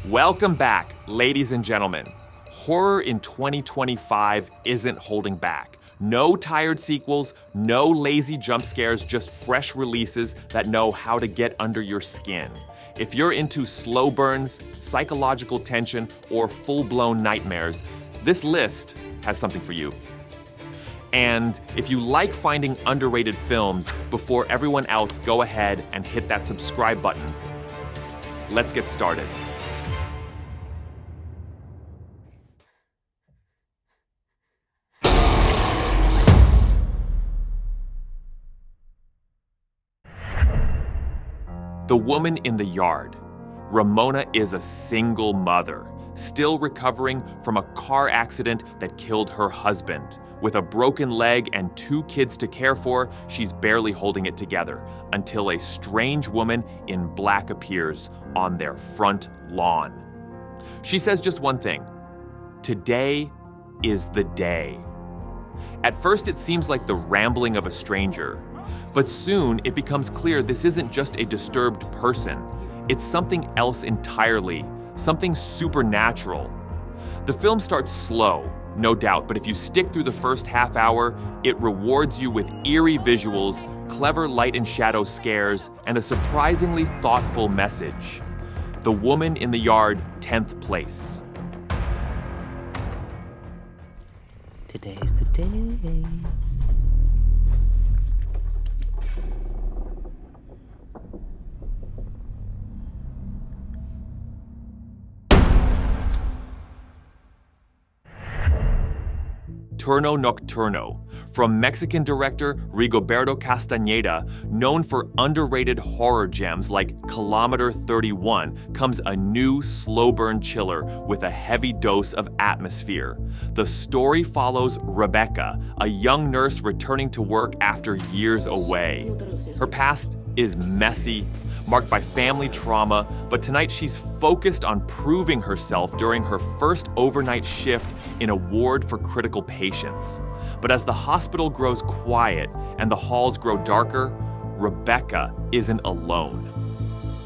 Welcome back, ladies and gentlemen. Horror in 2025 isn't holding back. No tired sequels, no lazy jump scares, just fresh releases that know how to get under your skin. If you're into slow burns, psychological tension, or full-blown nightmares, this list has something for you. And if you like finding underrated films before everyone else, go ahead and hit that subscribe button. Let's get started. The Woman in the Yard. Ramona is a single mother, still recovering from a car accident that killed her husband. With a broken leg and 2 kids to care for, she's barely holding it together until a strange woman in black appears on their front lawn. She says just one thing: "Today is the day." At first, it seems like the rambling of a stranger, but soon it becomes clear this isn't just a disturbed person. It's something else entirely, something supernatural. The film starts slow, no doubt, but if you stick through the first half hour, it rewards you with eerie visuals, clever light and shadow scares, and a surprisingly thoughtful message. The Woman in the Yard, 10th place. Today's the day. Turno, Nocturno, from Mexican director Rigoberto Castañeda, known for underrated horror gems like Kilometer 31, comes a new slow burn chiller with a heavy dose of atmosphere. The story follows Rebecca, a young nurse returning to work after years away. Her past is messy, marked by family trauma, but tonight she's focused on proving herself during her first overnight shift in a ward for critical patients. But as the hospital grows quiet and the halls grow darker, Rebecca isn't alone.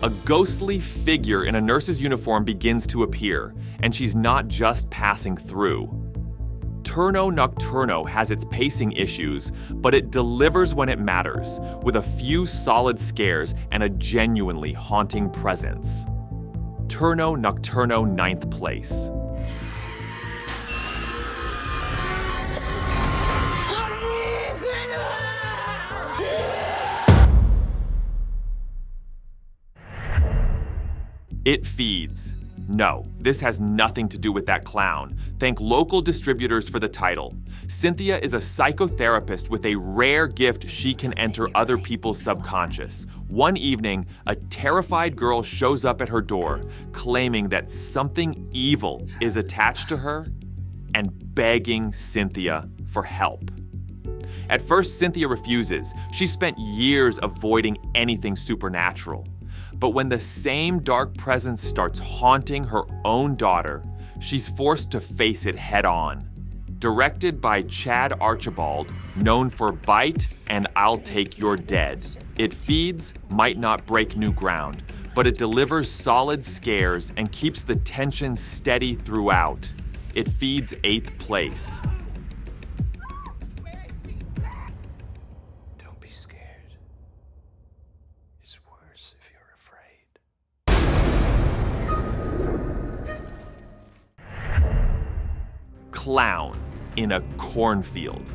A ghostly figure in a nurse's uniform begins to appear, and she's not just passing through. Turno Nocturno has its pacing issues, but it delivers when it matters, with a few solid scares and a genuinely haunting presence. Turno Nocturno, 9th place. It Feeds. No, this has nothing to do with that clown. Thank local distributors for the title. Cynthia is a psychotherapist with a rare gift: she can enter other people's subconscious. One evening, a terrified girl shows up at her door, claiming that something evil is attached to her and begging Cynthia for help. At first, Cynthia refuses. She spent years avoiding anything supernatural. But when the same dark presence starts haunting her own daughter, she's forced to face it head on. Directed by Chad Archibald, known for Bite and I'll Take Your Dead, It Feeds might not break new ground, but it delivers solid scares and keeps the tension steady throughout. It Feeds, 8th place. Clown in a cornfield.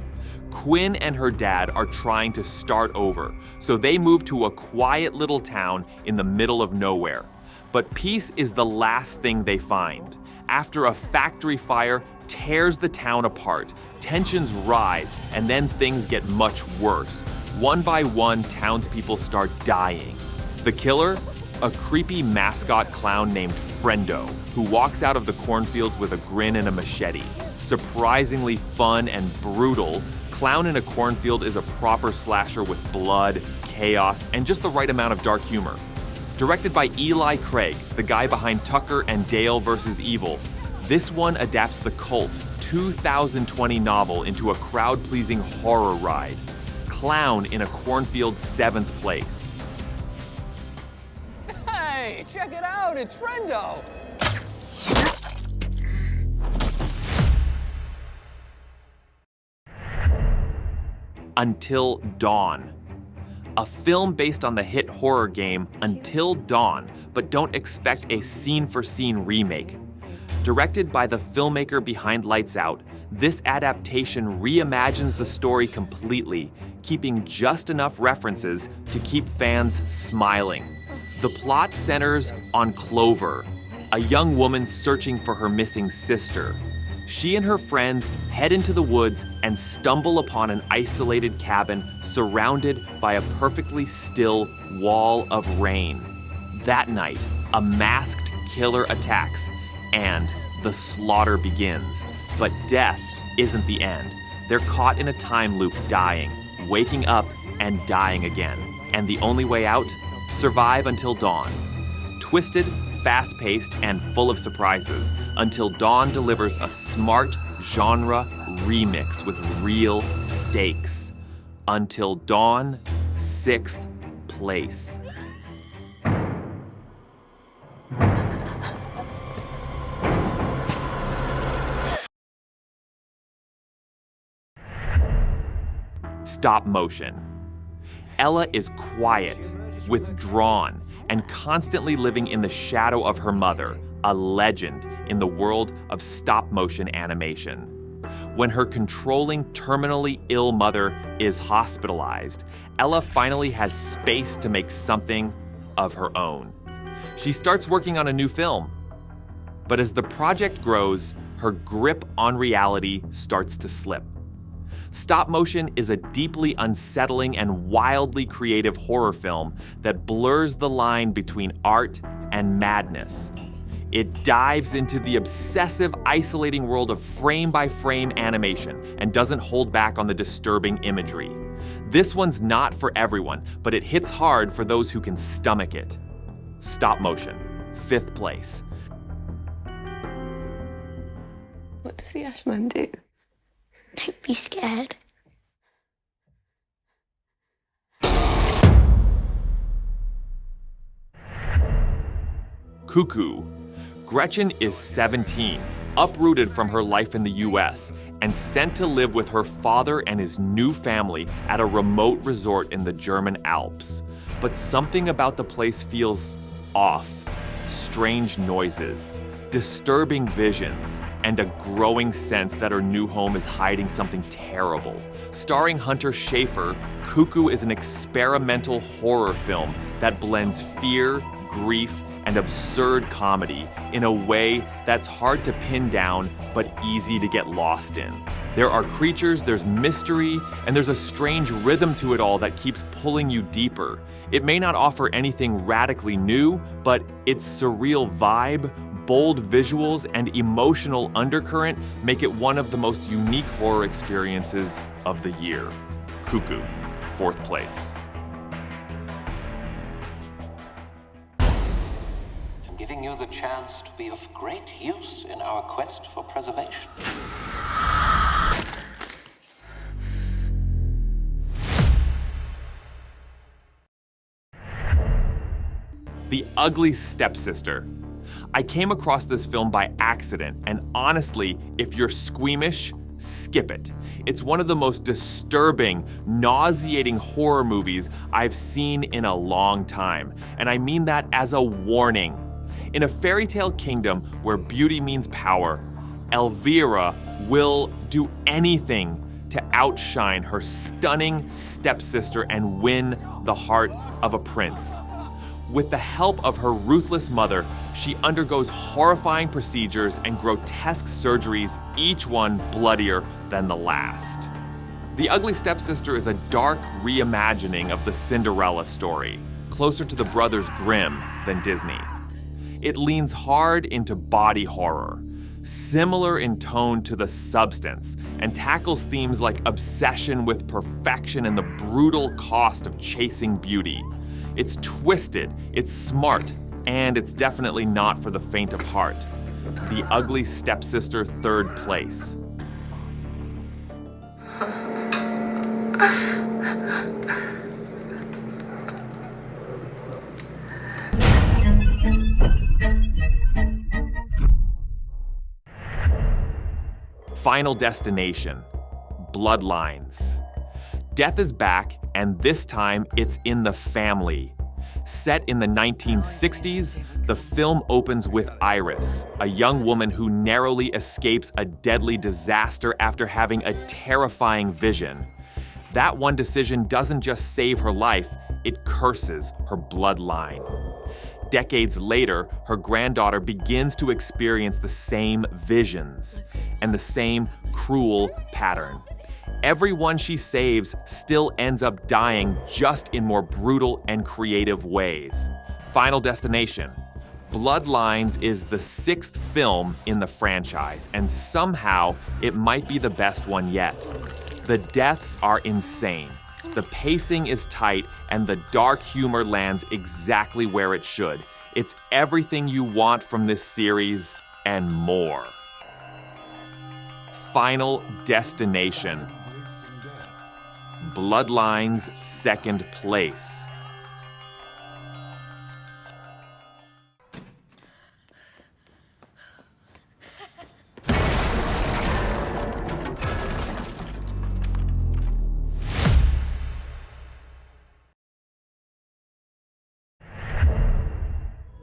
Quinn and her dad are trying to start over, so they move to a quiet little town in the middle of nowhere. But peace is the last thing they find. After a factory fire tears the town apart, tensions rise, and then things get much worse. One by one, townspeople start dying. The killer? A creepy mascot clown named Friendo, who walks out of the cornfields with a grin and a machete. Surprisingly fun and brutal, Clown in a Cornfield is a proper slasher with blood, chaos, and just the right amount of dark humor. Directed by Eli Craig, the guy behind Tucker and Dale vs. Evil, this one adapts the cult 2020 novel into a crowd-pleasing horror ride. Clown in a Cornfield, 7th place. Hey, check it out, it's Friendo! Until Dawn. A film based on the hit horror game Until Dawn, but don't expect a scene-for-scene remake. Directed by the filmmaker behind Lights Out, this adaptation reimagines the story completely, keeping just enough references to keep fans smiling. The plot centers on Clover, a young woman searching for her missing sister. She and her friends head into the woods and stumble upon an isolated cabin surrounded by a perfectly still wall of rain. That night, a masked killer attacks, and the slaughter begins. But death isn't the end. They're caught in a time loop, dying, waking up, and dying again. And the only way out? Survive until dawn. Twisted, fast-paced, and full of surprises, Until Dawn delivers a smart genre remix with real stakes. Until Dawn, 6th place. Stop motion. Ella is quiet, withdrawn, and constantly living in the shadow of her mother, a legend in the world of stop-motion animation. When her controlling, terminally ill mother is hospitalized, Ella finally has space to make something of her own. She starts working on a new film. But as the project grows, her grip on reality starts to slip. Stop motion is a deeply unsettling and wildly creative horror film that blurs the line between art and madness. It dives into the obsessive, isolating world of frame-by-frame animation and doesn't hold back on the disturbing imagery. This one's not for everyone, but it hits hard for those who can stomach it. Stop motion, 5th place. What does the Ashman do? Don't be scared. Cuckoo. Gretchen is 17, uprooted from her life in the US, and sent to live with her father and his new family at a remote resort in the German Alps. But something about the place feels off. Strange noises, disturbing visions, and a growing sense that her new home is hiding something terrible. Starring Hunter Schafer, Cuckoo is an experimental horror film that blends fear, grief, and absurd comedy in a way that's hard to pin down but easy to get lost in. There are creatures, there's mystery, and there's a strange rhythm to it all that keeps pulling you deeper. It may not offer anything radically new, but its surreal vibe, bold visuals, and emotional undercurrent make it one of the most unique horror experiences of the year. Cuckoo, 4th place. Giving you the chance to be of great use in our quest for preservation. The Ugly Stepsister. I came across this film by accident, and honestly, if you're squeamish, skip it. It's one of the most disturbing, nauseating horror movies I've seen in a long time, and I mean that as a warning. In a fairy tale kingdom where beauty means power, Elvira will do anything to outshine her stunning stepsister and win the heart of a prince. With the help of her ruthless mother, she undergoes horrifying procedures and grotesque surgeries, each one bloodier than the last. The Ugly Stepsister is a dark reimagining of the Cinderella story, closer to the Brothers Grimm than Disney. It leans hard into body horror, similar in tone to The Substance, and tackles themes like obsession with perfection and the brutal cost of chasing beauty. It's twisted, it's smart, and it's definitely not for the faint of heart. The Ugly Stepsister, 3rd place. Final Destination, Bloodlines. Death is back, and this time it's in the family. Set in the 1960s, the film opens with Iris, a young woman who narrowly escapes a deadly disaster after having a terrifying vision. That one decision doesn't just save her life, it curses her bloodline. Decades later, her granddaughter begins to experience the same visions and the same cruel pattern. Everyone she saves still ends up dying, just in more brutal and creative ways. Final Destination. Bloodlines is the 6th film in the franchise, and somehow it might be the best one yet. The deaths are insane. The pacing is tight, and the dark humor lands exactly where it should. It's everything you want from this series and more. Final Destination. Bloodlines' 2nd place.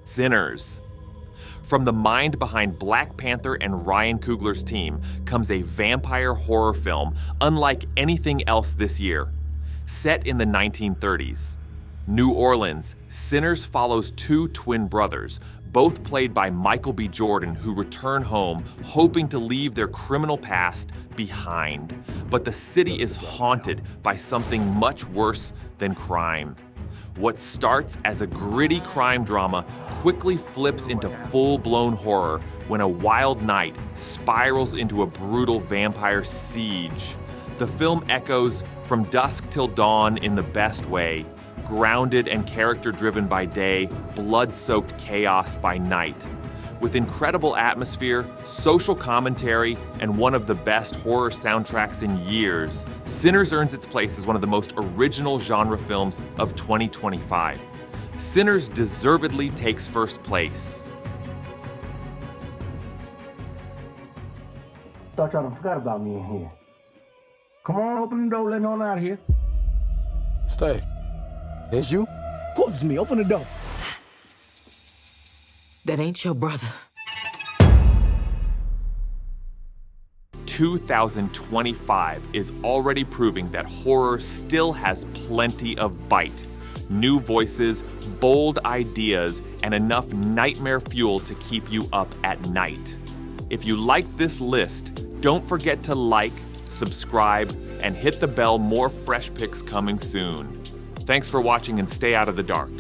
Sinners. From the mind behind Black Panther and Ryan Coogler's team comes a vampire horror film unlike anything else this year. Set in the 1930s. New Orleans, Sinners follows 2 twin brothers, both played by Michael B. Jordan, who return home hoping to leave their criminal past behind. But the city is haunted by something much worse than crime. What starts as a gritty crime drama quickly flips into full-blown horror when a wild night spirals into a brutal vampire siege. The film echoes From Dusk Till Dawn in the best way, grounded and character-driven by day, blood-soaked chaos by night. With incredible atmosphere, social commentary, and one of the best horror soundtracks in years, Sinners earns its place as one of the most original genre films of 2025. Sinners deservedly takes first place. Thought y'all done forgot about me in here. Come on, open the door, let me on out of here. Stay. It's you? Of course it's me, open the door. That ain't your brother. 2025 is already proving that horror still has plenty of bite. New voices, bold ideas, and enough nightmare fuel to keep you up at night. If you like this list, don't forget to like, subscribe, and hit the bell. More fresh picks coming soon. Thanks for watching, and stay out of the dark.